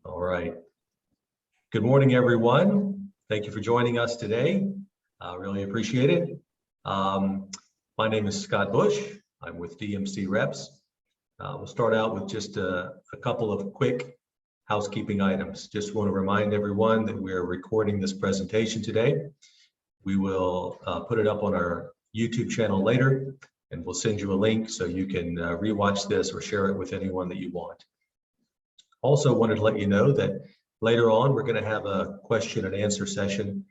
All right. Good morning, everyone. Thank you for joining us today. I really appreciate it. My name is Scott Bush. I'm with DMC Reps. We'll start out with just a couple of quick housekeeping items. Just want to remind everyone that we're recording this presentation today. We will put it up on our YouTube channel later, and we'll send you a link so you can rewatch this or share it with anyone that you want. Also wanted to let you know that later on, we're going to have a question and answer session.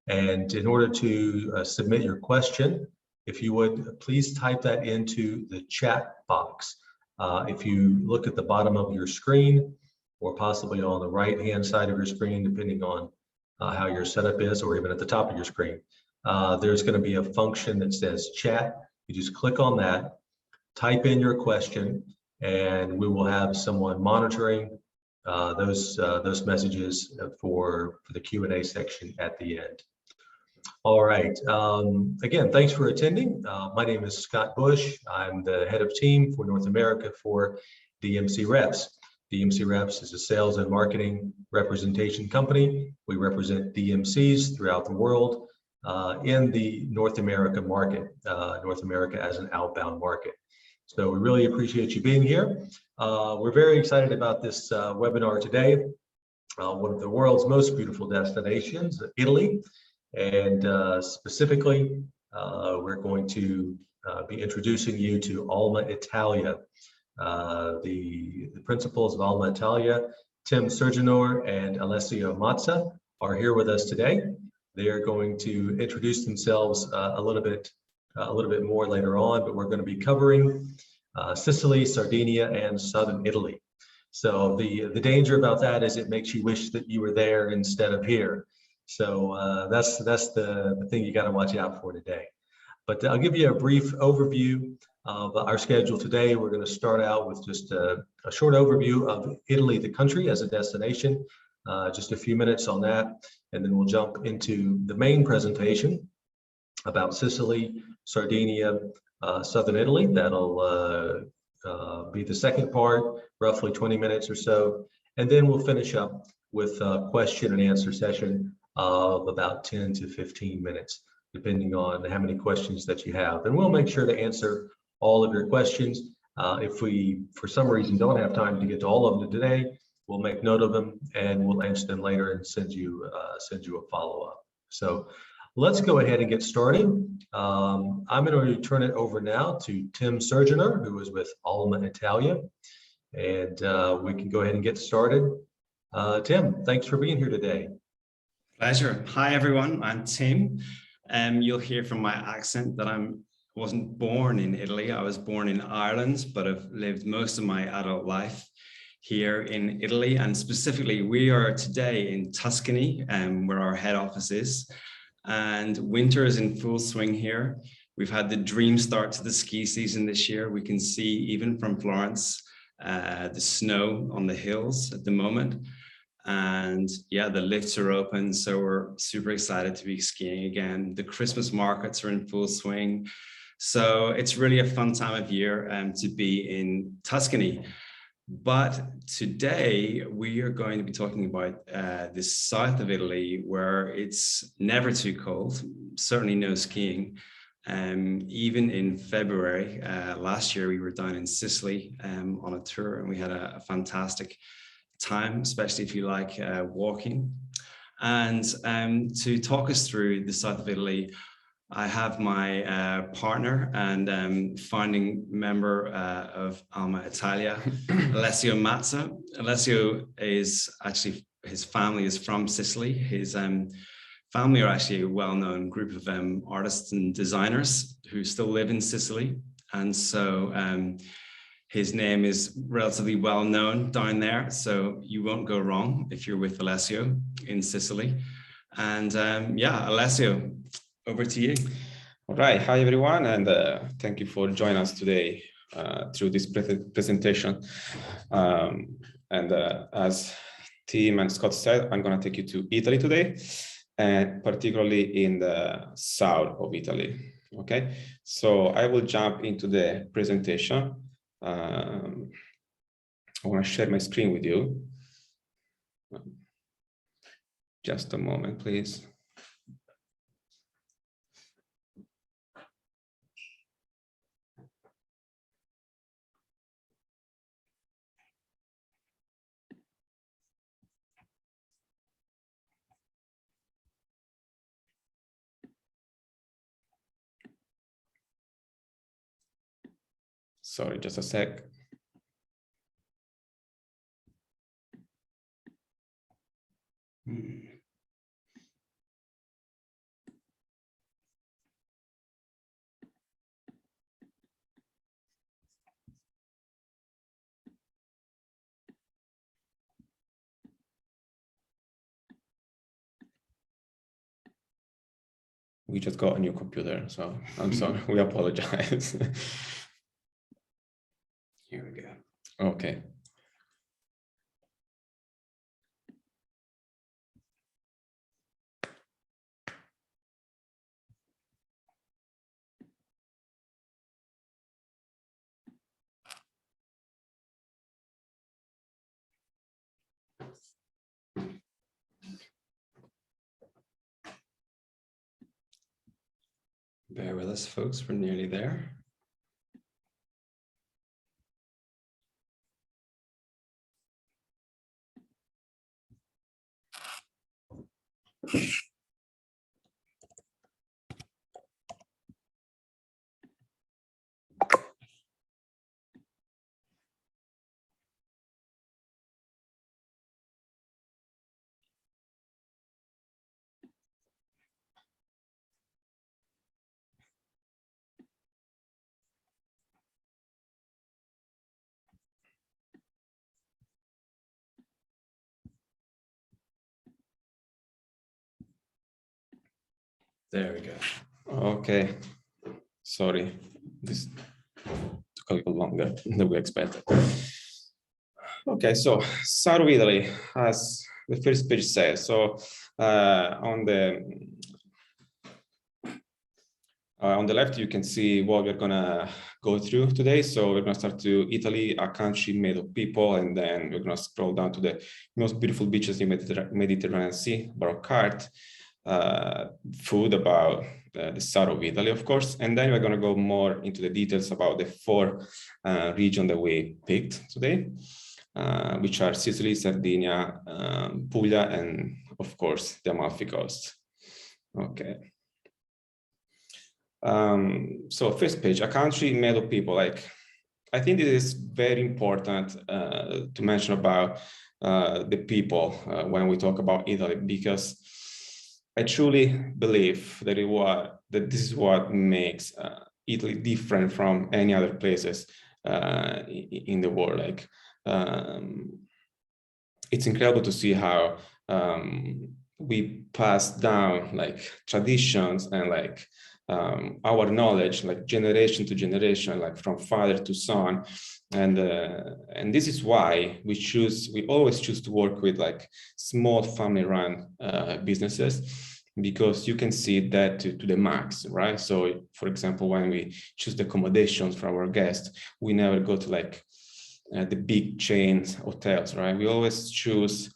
And in order to submit your question, if you would please type that into the chat box. If you look at the bottom of your screen, or possibly on the right-hand side of your screen, depending on how your setup is, or even at the top of your screen, there's going to be a function that says chat. You just click on that, type in your question, and we will have someone monitoring those messages for the Q&A section at the end. All right. Again, thanks for attending. My name is Scott Bush. I'm the head of team for North America for DMC Reps. DMC Reps is a sales and marketing representation company. We represent DMCs throughout the world in the North America market, North America as an outbound market. So we really appreciate you being here. We're very excited about this webinar today. One of the world's most beautiful destinations, Italy. And specifically, we're going to be introducing you to Alma Italia. The principals of Alma Italia, Tim Surgenor and Alessio Mazza, are here with us today. They are going to introduce themselves a little bit more later on, but we're going to be covering Sicily, Sardinia, and southern Italy. So the danger about that is it makes you wish that you were there instead of here. So that's the thing you got to watch out for today. But I'll give you a brief overview of our schedule today. We're going to start out with just a short overview of Italy, the country, as a destination, just a few minutes on that, and then we'll jump into the main presentation about Sicily, Sardinia, southern Italy. That'll be the second part, roughly 20 minutes or so. And then we'll finish up with a question and answer session of about 10 to 15 minutes, depending on how many questions that you have. And we'll make sure to answer all of your questions. If we, for some reason, don't have time to get to all of them today, we'll make note of them and we'll answer them later and send you a follow-up. So let's go ahead and get started. I'm going to turn it over now to Tim Surgenor, who is with Alma Italia, and we can go ahead and get started. Tim, thanks for being here today. Pleasure. Hi, everyone. I'm Tim. You'll hear from my accent that I wasn't born in Italy. I was born in Ireland, but I've lived most of my adult life here in Italy. And specifically, we are today in Tuscany, where our head office is. And winter is in full swing here. We've had the dream start to the ski season this year. We can see, even from Florence, the snow on the hills at the moment. And yeah, the lifts are open, so we're super excited to be skiing again. The Christmas markets are in full swing. So it's really a fun time of year to be in Tuscany. But today we are going to be talking about the south of Italy, where it's never too cold, certainly no skiing. Even in February last year, we were down in Sicily on a tour, and we had a fantastic time, especially if you like walking. And to talk us through the south of Italy, I have my partner and founding member of Alma Italia, Alessio Mazza. Alessio is actually, his family is from Sicily. His family are actually a well-known group of artists and designers who still live in Sicily. And so his name is relatively well known down there. So you won't go wrong if you're with Alessio in Sicily. And yeah, Alessio, over to you. All right. Hi, everyone. And thank you for joining us today through this presentation. As Tim and Scott said, I'm going to take you to Italy today, and particularly in the south of Italy. Okay, so I will jump into the presentation. I want to share my screen with you. Just a moment, please. Sorry, just a sec. We just got a new computer, so I'm sorry, we apologize. Here we go. Okay. Bear with us, folks, we're nearly there. There we go. Okay, sorry, this took a little longer than we expected. Okay, so South of Italy, as the first page says. So on the left, you can see what we're gonna go through today. So we're gonna start to Italy, a country made of people, and then we're gonna scroll down to the most beautiful beaches in Mediterranean Sea, Baroque art, food about the south of Italy, of course, and then we're going to go more into the details about the four regions that we picked today, which are Sicily, Sardinia, Puglia, and of course the Amalfi Coast. Okay. So first page, a country made of people. Like, I think it is very important to mention about the people when we talk about Italy, because I truly believe that this is what makes Italy different from any other places in the world. Like, it's incredible to see how we pass down like traditions and like our knowledge, like generation to generation, like from father to son, and this is why we always choose to work with like small family-run businesses, because you can see that to the max, right? So, for example, when we choose the accommodations for our guests, we never go to like the big chains hotels, right? We always choose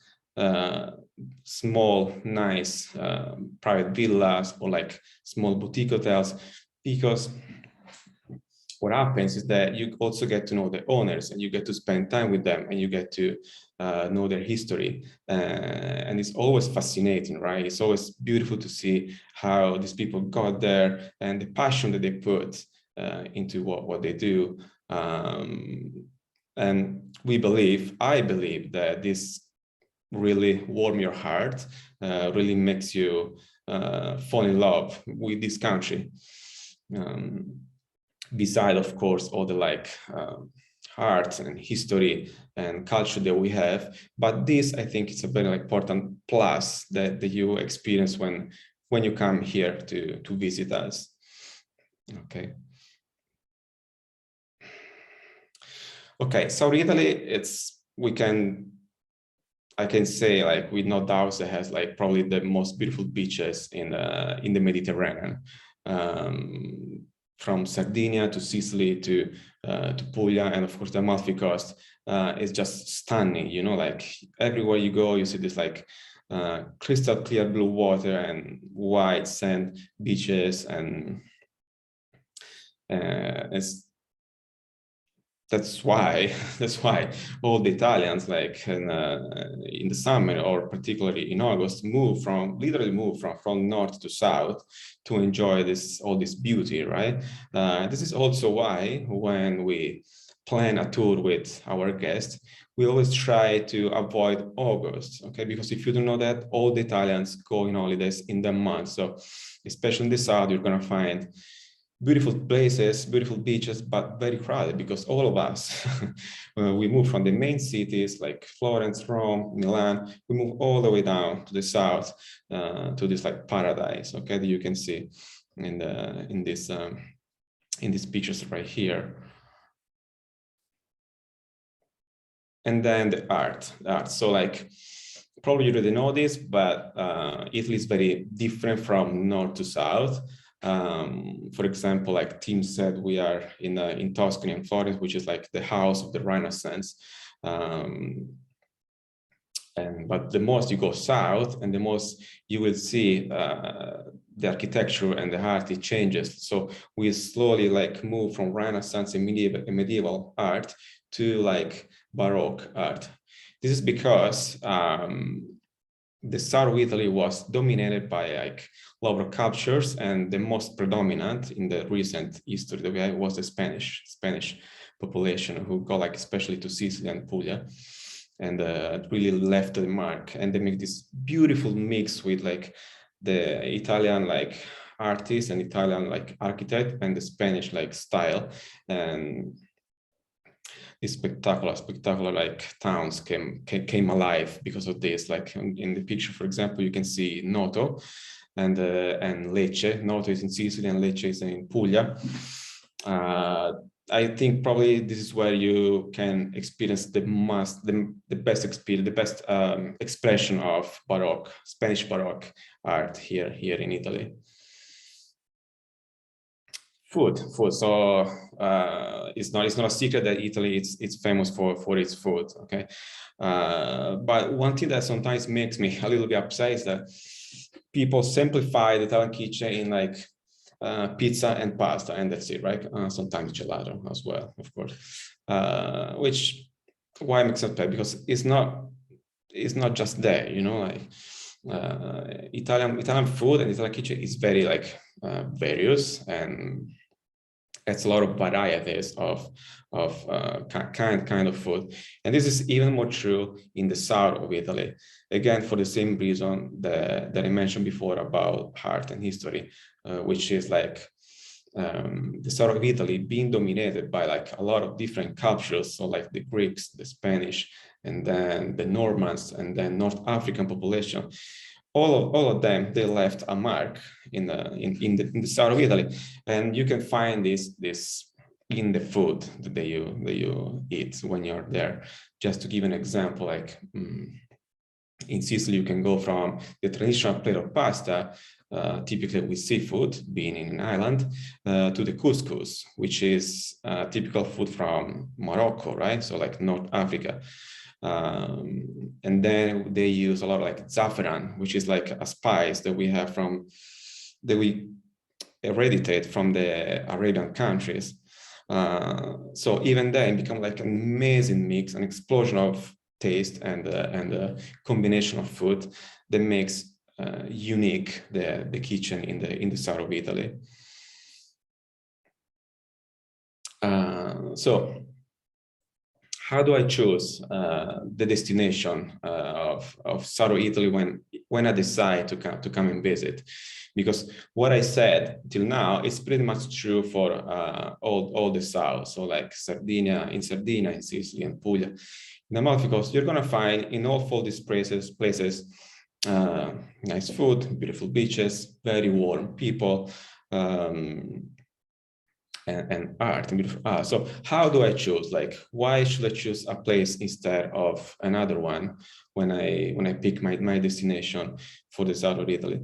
small, nice private villas or like small boutique hotels, because what happens is that you also get to know the owners and you get to spend time with them and you get to know their history. And it's always fascinating, right? It's always beautiful to see how these people got there and the passion that they put into what they do. And I believe that this really warm your heart, really makes you fall in love with this country. Beside, of course, all the like art and history and culture that we have, but this, I think, it's a very important plus that you experience when you come here to visit us. Okay. Okay, South Italy, I can say like with no doubt it has like probably the most beautiful beaches in the Mediterranean, from Sardinia to Sicily to Puglia, and of course the Amalfi Coast. is just stunning, you know, like everywhere you go, you see this like crystal clear blue water and white sand beaches, and that's why all the Italians, like in the summer or particularly in August, literally move from north to south to enjoy all this beauty, right? This is also why when we plan a tour with our guests, we always try to avoid August, okay? Because if you don't know that, all the Italians go in holidays in the month. So especially in the south, you're gonna find beautiful places, beautiful beaches, but very crowded because all of us, we move from the main cities like Florence, Rome, Milan, we move all the way down to the south, to this like paradise, okay, that you can see in these pictures right here. And then the art. So like, probably you already know this, but Italy is very different from north to south. For example, like Tim said, we are in Tuscany and Florence, which is like the house of the Renaissance. But the most you go south, and the most you will see the architecture and the art, it changes. So we slowly like move from Renaissance and medieval art to like Baroque art. This is because the south of Italy was dominated by like a lot of cultures, and the most predominant in the recent history that we have was the Spanish population, who go like especially to Sicily and Puglia, and really left the mark. And they make this beautiful mix with like the Italian like artist and Italian like architect and the Spanish like style, and these spectacular like towns came alive because of this. Like in the picture, for example, you can see Noto and Lecce. Noto is in Sicily and Lecce is in Puglia. I think probably this is where you can experience the best expression of Baroque, Spanish Baroque art here in Italy. Food. So it's not a secret that Italy it's famous for its food. Okay, but one thing that sometimes makes me a little bit upset is that people simplify the Italian kitchen in like pizza and pasta, and that's it, right? Sometimes gelato as well, of course. Which why makes it bad? Because it's not just there, you know, like Italian food and Italian kitchen is very like various, and it's a lot of varieties of kind of food. And this is even more true in the south of Italy, again for the same reason that I mentioned before about art and history, which is like the south of Italy being dominated by like a lot of different cultures, so like the Greeks, the Spanish, and then the Normans, and then North African population. All of them, they left a mark in the south of Italy, and you can find this in the food that you eat when you're there. Just to give an example, like in Sicily, you can go from the traditional plate of pasta, typically with seafood, being in an island, to the couscous, which is typical food from Morocco, right? So like North Africa. And then they use a lot of like saffron, which is like a spice that we hereditate from the Arabian countries. So even then, it becomes like an amazing mix, an explosion of taste and a combination of food that makes unique the kitchen in the south of Italy. So how do I choose the destination of south of Italy when I decide to come and visit? Because what I said till now is pretty much true for all the south. So like Sardinia, in Sicily, and Puglia. In Amalfi Coast, you're gonna find in all of these places nice food, beautiful beaches, very warm people, and art and beautiful art. So how do I choose? Like, why should I choose a place instead of another one when I pick my destination for the south of Italy?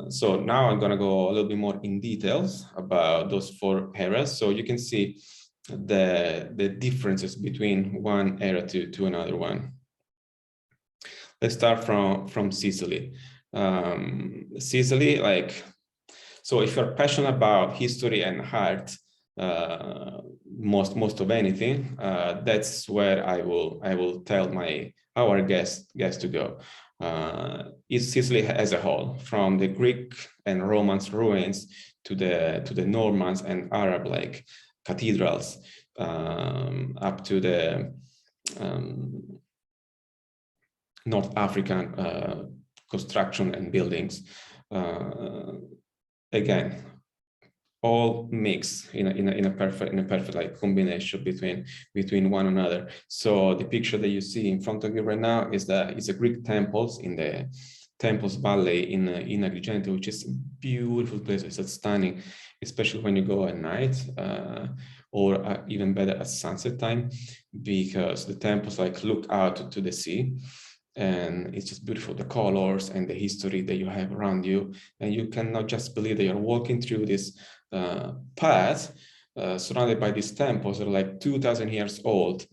So now I'm gonna go a little bit more in details about those 4 areas. So you can see the differences between one area to another one. Let's start from Sicily. Sicily, like, so if you're passionate about history and art, most of anything, that's where I will tell our guest to go. Is Sicily as a whole, from the Greek and Roman ruins to the Normans and Arab like cathedrals, up to the North African construction and buildings. Again, all mix in a perfect like combination between one another. So the picture that you see in front of you right now is a Greek temples in the Temples Valley in Agrigento, which is a beautiful place. It's stunning, especially when you go at night, or even better at sunset time, because the temples like look out to the sea. And it's just beautiful, the colors and the history that you have around you. And you cannot just believe that you're walking through this path surrounded by these temples that are like 2,000 years old,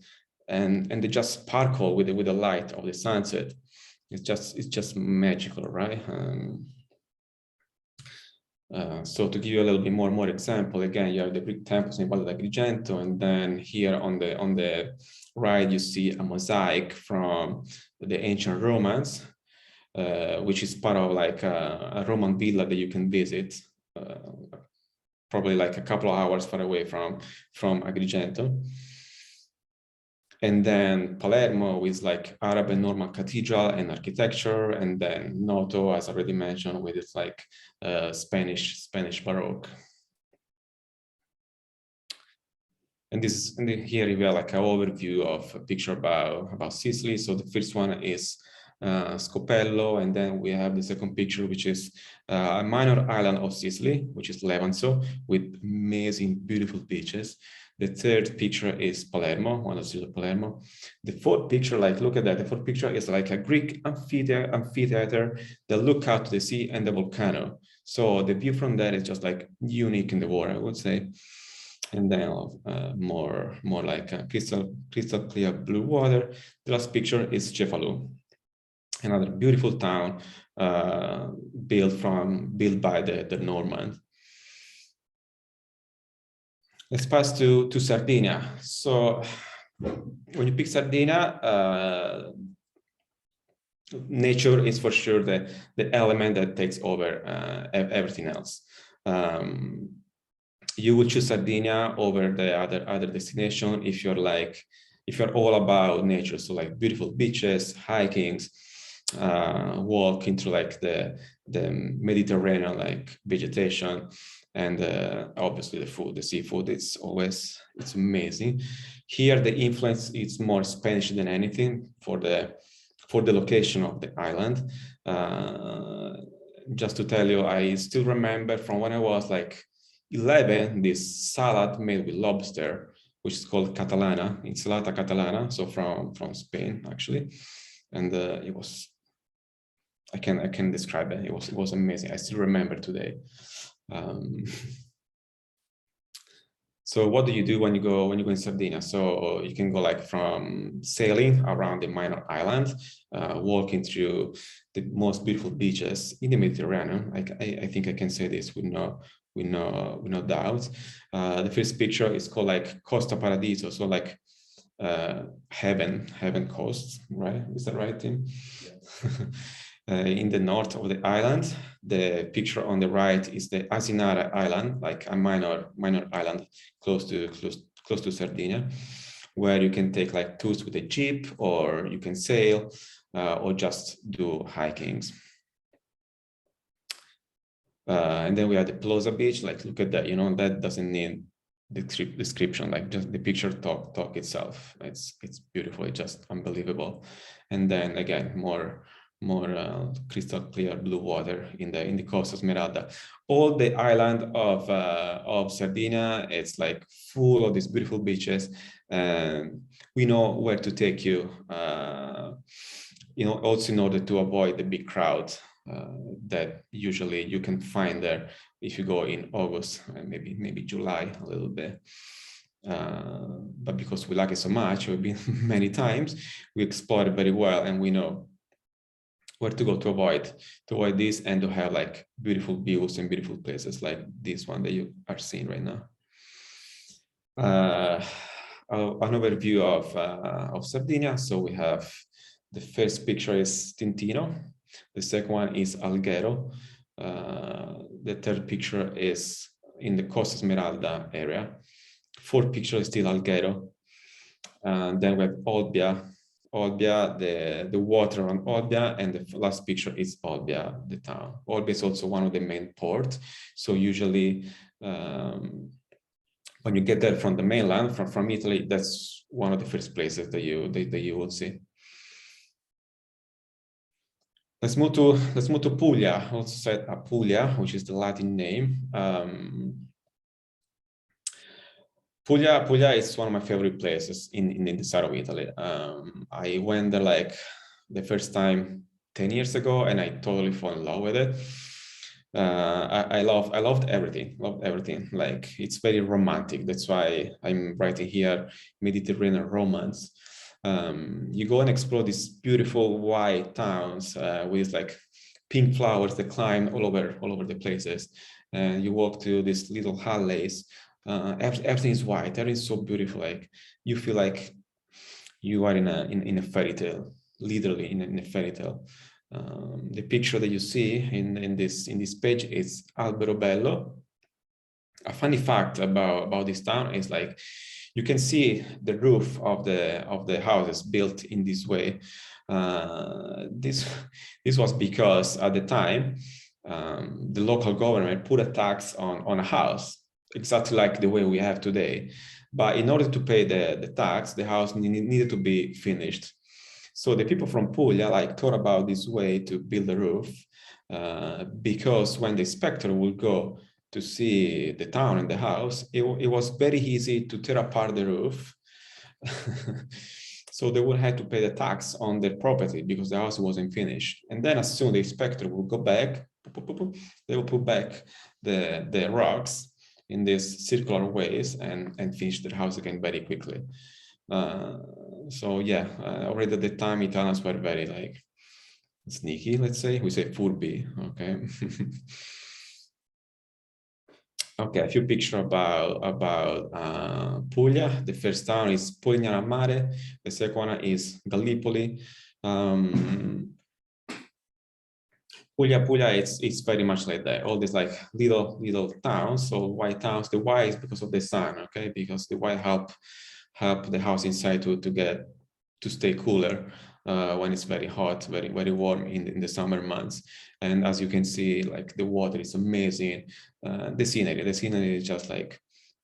and they just sparkle with the light of the sunset. It's just magical, right? So to give you a little bit more example, again, you have the Greek temples in Valle d'Agrigento, and then here on the right you see a mosaic from the ancient Romans, which is part of like a Roman villa that you can visit, probably like a couple of hours far away from Agrigento. And then Palermo is like Arab and Norman cathedral and architecture, and then Noto, as already mentioned, with its like Spanish Baroque. And here you have like an overview of a picture about Sicily. So the first one is Scopello, and then we have the second picture, which is a minor island of Sicily, which is Levanzo, with amazing, beautiful beaches. The third picture is Palermo, one of the Palermo. The fourth picture, like, look at that. The fourth picture is like a Greek amphitheater that look out to the sea and the volcano. So the view from that is just like unique in the world, I would say. And then more like a crystal clear blue water. The last picture is Cefalù, another beautiful town built by the Normans. Let's pass to Sardinia. So when you pick Sardinia, nature is for sure the element that takes over everything else. You will choose Sardinia over the other destination if you're all about nature. So like beautiful beaches, hikings, walking through like the Mediterranean like vegetation. And obviously the seafood, it's amazing. Here the influence is more Spanish than anything for the location of the island. Just to tell you, I still remember from when I was like 11, this salad made with lobster, which is called Catalana, Insalata Catalana, so from Spain actually. And it was, I can describe it. It was amazing. I still remember today. So what do you do when you go in Sardinia? So you can go like from sailing around the minor island, walking through the most beautiful beaches in the Mediterranean. I think I can say this with no doubt. The first picture is called like Costa Paradiso, so like heaven coast, right? Is that right, Tim? Yeah. In the north of the island, the picture on the right is the Asinara Island, like a minor island close to Sardinia, where you can take like tours with a jeep, or you can sail, or just do hikings. And then we have the Pelosa Beach. Like, look at that. You know, that doesn't need description. Like, just the picture talk itself. It's beautiful. It's just unbelievable. And then again, more crystal clear blue water in the Costa Smeralda. All the island of Sardinia, it's like full of these beautiful beaches, and we know where to take you. You know, also in order to avoid the big crowd that usually you can find there if you go in August and maybe July a little bit. but because we like it so much, we've been many times, we explore it very well, and we know where to go to avoid this, and to have like beautiful views and beautiful places like this one that you are seeing right now. An overview of Sardinia. So we have, the first picture is Tintino, the second one is Alghero, the third picture is in the Costa Smeralda area, fourth picture is still Alghero, and then we have Olbia, the water around Olbia, and the last picture is Olbia, the town. Olbia is also one of the main ports. So usually when you get there from the mainland, from Italy, that's one of the first places that you will see. Let's move to Puglia, also said Apulia, which is the Latin name. Puglia is one of my favorite places in the south of Italy. I went there like the first time 10 years ago, and I totally fell in love with it. I loved everything. Like, it's very romantic. That's why I'm writing here Mediterranean romance. You go and explore these beautiful white towns with like pink flowers that climb all over the places, and you walk to these little alleys. Everything is white. Everything is so beautiful. Like, you feel like you are in a fairy tale, literally in a fairy tale. The picture that you see in this page is Alberobello. A funny fact about this town is, like, you can see the roof of the houses built in this way. This was because at the time the local government put a tax on a house, exactly like the way we have today. But in order to pay the tax, the house needed to be finished. So the people from Puglia like thought about this way to build the roof, because when the inspector would go to see the town and the house, it was very easy to tear apart the roof. So they would have to pay the tax on their property because the house wasn't finished. And then as soon as the inspector would go back, they will put back the rocks in these circular ways and finish the house again very quickly. So yeah, already at the time Italians were very like sneaky, let's say. We say furbi, okay. Okay, a few pictures about Puglia. The first town is Polignano a Mare. The second one is Gallipoli. Puglia, it's very much like that. All these like little towns, so white towns. The white is because of the sun, okay? Because the white help the house inside to stay cooler when it's very hot, very warm in the summer months. And as you can see, like, the water is amazing. The scenery is just like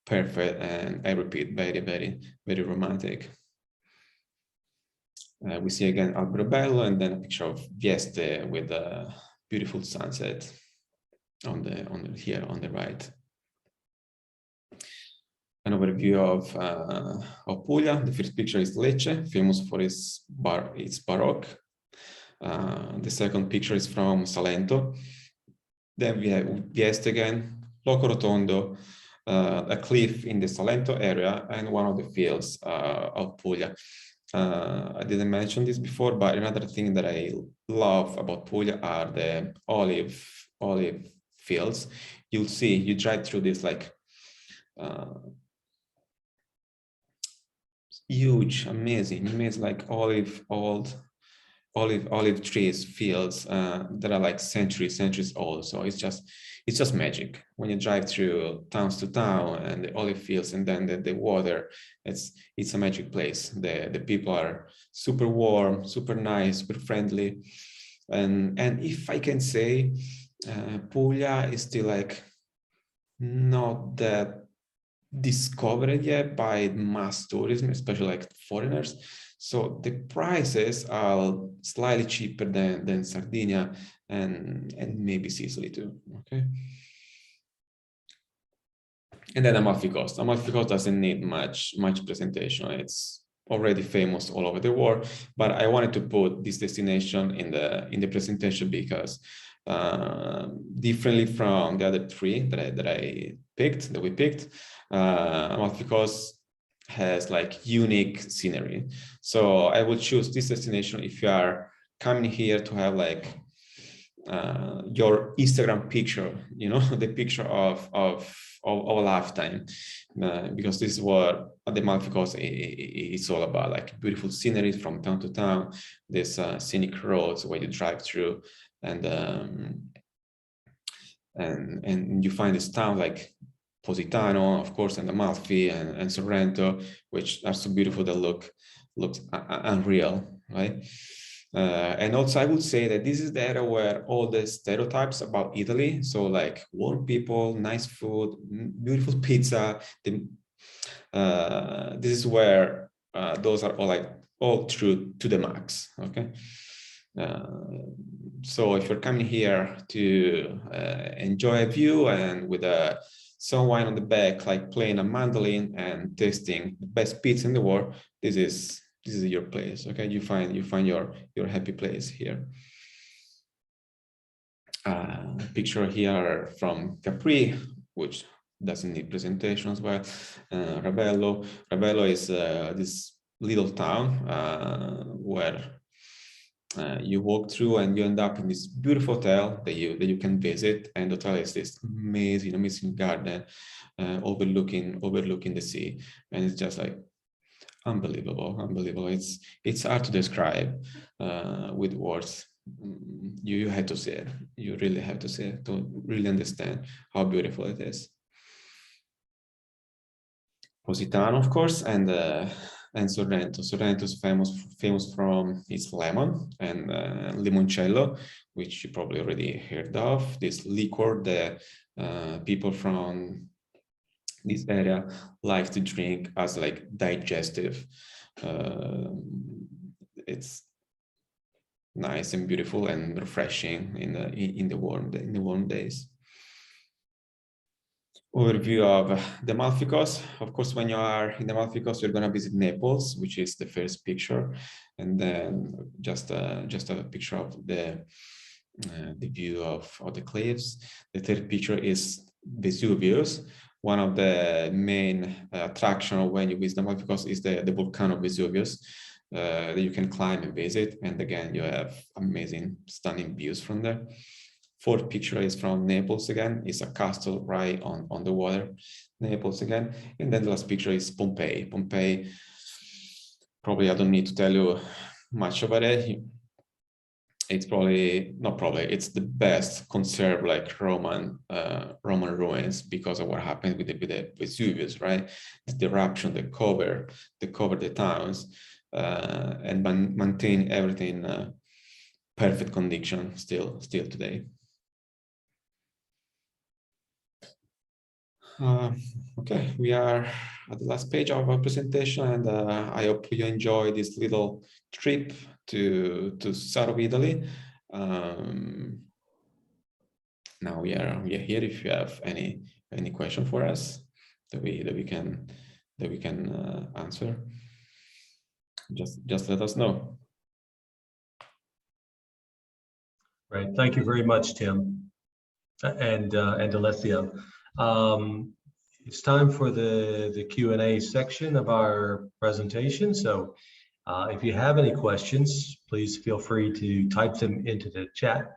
perfect, and I repeat, very romantic. We see again Alberobello, and then a picture of Vieste with a beautiful sunset here on the right. An overview of Puglia. The first picture is Lecce, famous for its Baroque. The second picture is from Salento. Then we have Vieste again, Loco Rotondo, a cliff in the Salento area, and one of the fields of Puglia. I didn't mention this before, but another thing that I love about Puglia are the olive fields. You'll see, you drive through this like huge, amazing like olive trees, fields that are like centuries old. So it's just magic when you drive through towns to town and the olive fields, and then the water. It's a magic place. The people are super warm, super nice, super friendly, and if I can say, Puglia is still like not that discovered yet by mass tourism, especially like foreigners. So the prices are slightly cheaper than Sardinia and maybe Sicily too. Okay. And then Amalfi Coast. Amalfi Coast doesn't need much presentation. It's already famous all over the world. But I wanted to put this destination in the presentation because differently from the other three that we picked, Amalfi Coast has like unique scenery. So I would choose this destination if you are coming here to have like your Instagram picture, you know, the picture of a lifetime, because this is what the Amalfi Coast is all about, like beautiful scenery from town to town, this scenic roads where you drive through, and you find this town like Positano, of course, and Amalfi and Sorrento, which are so beautiful that looks unreal, right? And also, I would say that this is the area where all the stereotypes about Italy, so like warm people, nice food, beautiful pizza, this is where those are all true to the max. Okay. So if you're coming here to enjoy a view and with some wine on the back, like playing a mandolin and tasting the best pizza in the world, this is your place. Okay, you find your happy place here. Picture here from Capri, which doesn't need presentation as well. Rabello is this little town where you walk through and you end up in this beautiful hotel that you can visit, and the hotel is this amazing garden overlooking the sea, and it's just like unbelievable. It's hard to describe with words. You have to see it. You really have to see it to really understand how beautiful it is. Positano, of course, and Sorrento. Sorrento is famous from its lemon and limoncello, which you probably already heard of. This liquor that people from this area like to drink as like digestive. It's nice and beautiful and refreshing in the warm days. Overview of the Amalfi Coast. Of course, when you are in the Amalfi Coast, you're going to visit Naples, which is the first picture, and then just a picture of the view of the cliffs. The third picture is Vesuvius. One of the main attractions when you visit the Amalfi Coast is the volcano Vesuvius that you can climb and visit, and again you have amazing, stunning views from there. Fourth picture is from Naples again. It's a castle right on the water, Naples again. And then the last picture is Pompeii. Pompeii, probably I don't need to tell you much about it. It's it's the best conserved like Roman ruins because of what happened with the Vesuvius, right? The eruption that covered the towns and maintain everything in perfect condition still today. Okay, we are at the last page of our presentation, and I hope you enjoy this little trip to south of Italy. Now we are here. If you have any question for us that we can answer, just let us know. Right. Thank you very much, Tim and Alessia. It's time for the Q&A section of our presentation. So if you have any questions, please feel free to type them into the chat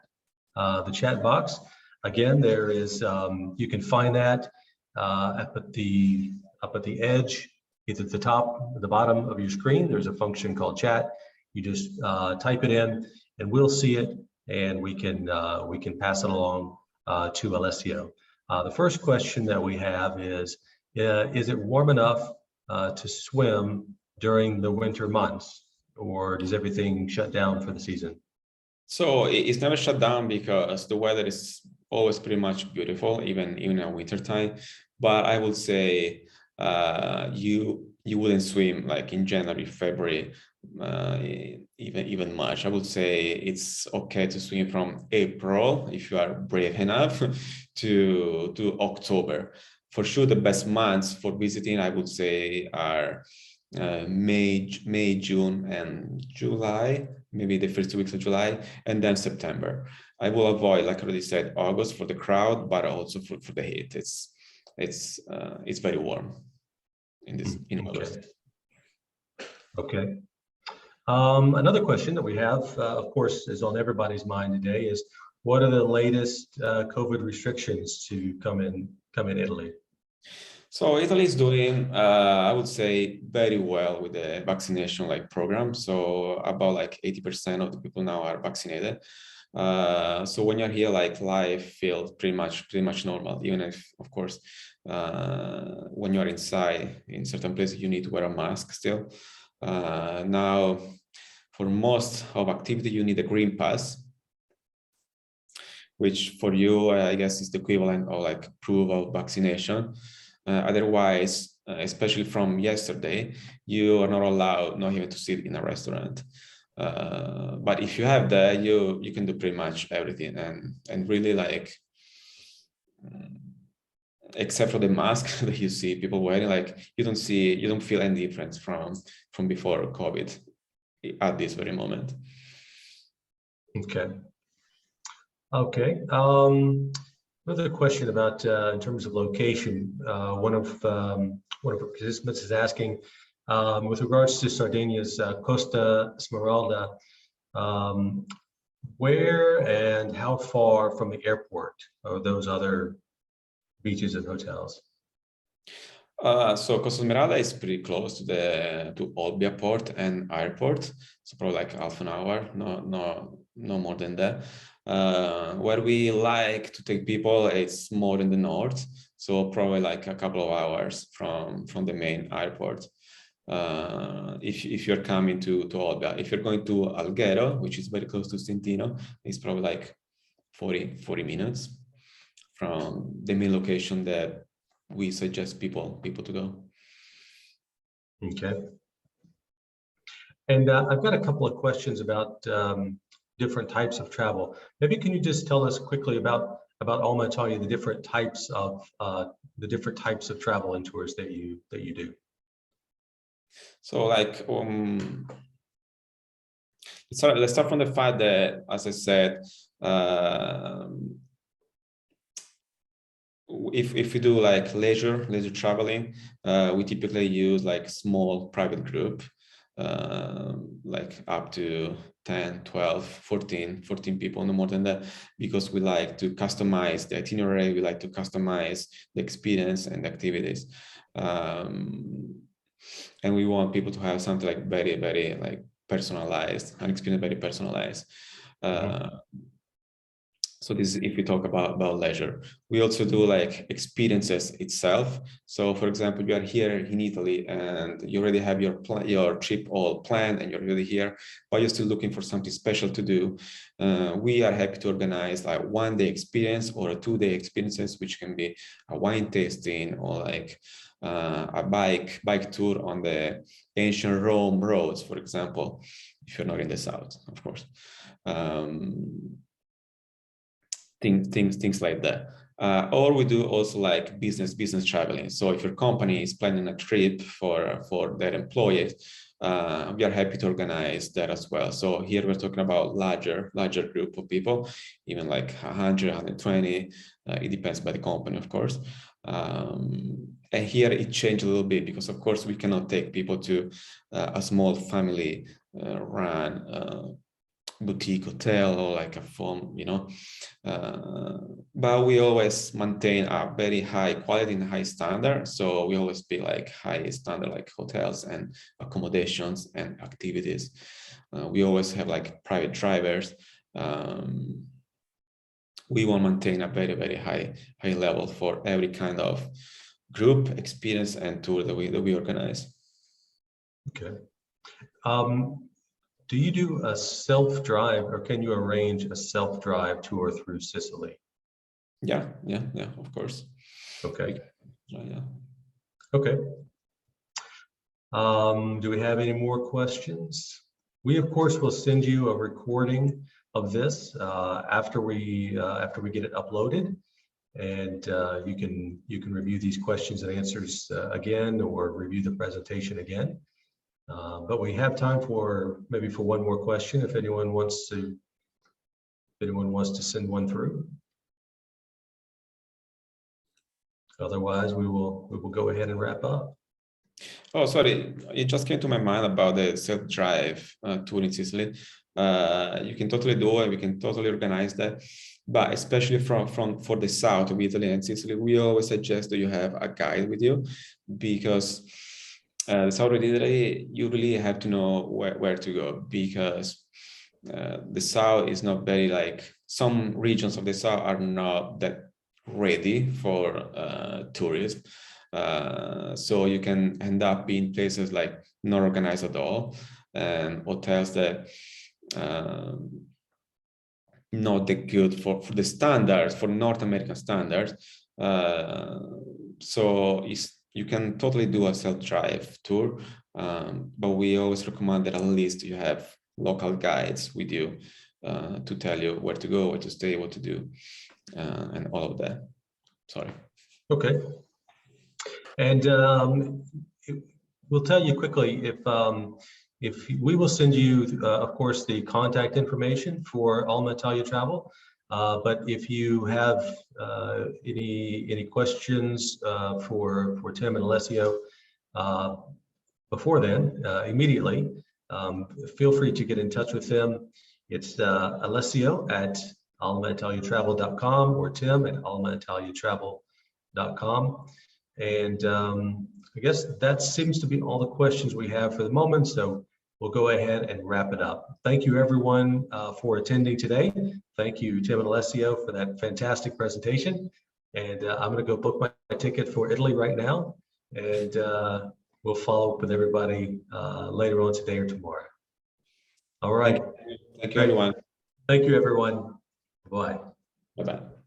box. Again, there is you can find that up at the edge, either at the top or the bottom of your screen. There's a function called chat. You just type it in, and we'll see it, and we can pass it along to Alessio. The first question that we have is it warm enough to swim during the winter months, or does everything shut down for the season? So it's never shut down because the weather is always pretty much beautiful, even in winter time. But I would say you wouldn't swim like in January, February, even March. I would say it's okay to swim from April if you are brave enough to October. For sure, the best months for visiting, I would say, are May, June, and July. Maybe the first 2 weeks of July, and then September. I will avoid, like I already said, August for the crowd, but also for the heat. It's very warm. in this in August. Okay. Another question that we have, of course, is on everybody's mind today is, what are the latest COVID restrictions to come in Italy? So Italy is doing, I would say, very well with the vaccination program. So about 80% of the people now are vaccinated. So when you're here, life feels pretty much normal, even if, of course, when you're inside in certain places, you need to wear a mask still. Now, for most of activity, you need a green pass, which for you, I guess, is the equivalent of proof of vaccination. Otherwise, especially from yesterday, you are not allowed not even to sit in a restaurant. But if you have that, you can do pretty much everything, and really except for the mask that you see people wearing, you don't feel any difference from before COVID at this very moment. Okay. Another question about in terms of location. One of our participants is asking, with regards to Sardinia's Costa Smeralda, where and how far from the airport are those other beaches and hotels? So Costa Smeralda is pretty close to Olbia port and airport, so probably half an hour, no more than that. Where we like to take people, it's more in the north, so probably a couple of hours from the main airport. If you're coming to Olbia, if you're going to Alghero, which is very close to Stintino, it's probably 40 minutes from the main location that we suggest people to go. Okay. And I've got a couple of questions about different types of travel. Maybe can you just tell us quickly about Alma Italia, the different types of travel and tours that you do? So let's start from the fact that, as I said, if we do leisure traveling, we typically use small private group, up to 10, 12, 14 people, no more than that, because we like to customize the itinerary, we like to customize the experience and activities. And we want people to have something very, very personalized, an experience very personalized. So this is if we talk about leisure. We also do experiences itself. So for example, you are here in Italy and you already have your trip all planned and you're really here, but you're still looking for something special to do. We are happy to organize a one-day experience or a two-day experiences, which can be a wine tasting or a bike tour on the ancient Rome roads, for example, if you're not in the south, of course. Things like that. Or we do also business traveling. So if your company is planning a trip for their employees, we are happy to organize that as well. So here we're talking about larger group of people, even 100, 120. It depends by the company, of course. And here it changed a little bit because, of course, we cannot take people to a small family run boutique hotel or a farm, but we always maintain a very high quality and high standard. So we always be high standard hotels and accommodations and activities. We always have private drivers. We want to maintain a very, very high level for every kind of group experience and tour that we organize. Okay. Do you do a self-drive, or can you arrange a self-drive tour through Sicily? Yeah, of course. Okay. Yeah. Okay. Do we have any more questions? We, of course, will send you a recording of this after we get it uploaded, and you can review these questions and answers again, or review the presentation again. But we have time for one more question if anyone wants to send one through. Otherwise, we will go ahead and wrap up. Oh, sorry, it just came to my mind about the self-drive tour in Sicily. You can totally do it, we can totally organize that. But especially for the south of Italy and Sicily, we always suggest that you have a guide with you, because the south of Italy, you really have to know where to go, because the south is not very, like, some regions of the south are not that ready for tourism. So you can end up in places like not organized at all, and hotels that not that good for the standards, for North American standards. So you can totally do a self-drive tour, but we always recommend that at least you have local guides with you to tell you where to go, where to stay, what to do, and all of that. Sorry. Okay. And we'll tell you quickly if we will send you, of course, the contact information for Alma Italia Travel. But if you have any questions for Tim and Alessio before then, immediately, feel free to get in touch with them. It's Alessio at almaitaliatravel.com or Tim at almaitaliatravel.com. And I guess that seems to be all the questions we have for the moment. So we'll go ahead and wrap it up. Thank you, everyone, for attending today. Thank you, Tim and Alessio, for that fantastic presentation. And I'm going to go book my ticket for Italy right now. And we'll follow up with everybody later on today or tomorrow. All right. Thank you, everyone. Thank you, everyone. Bye. Bye-bye.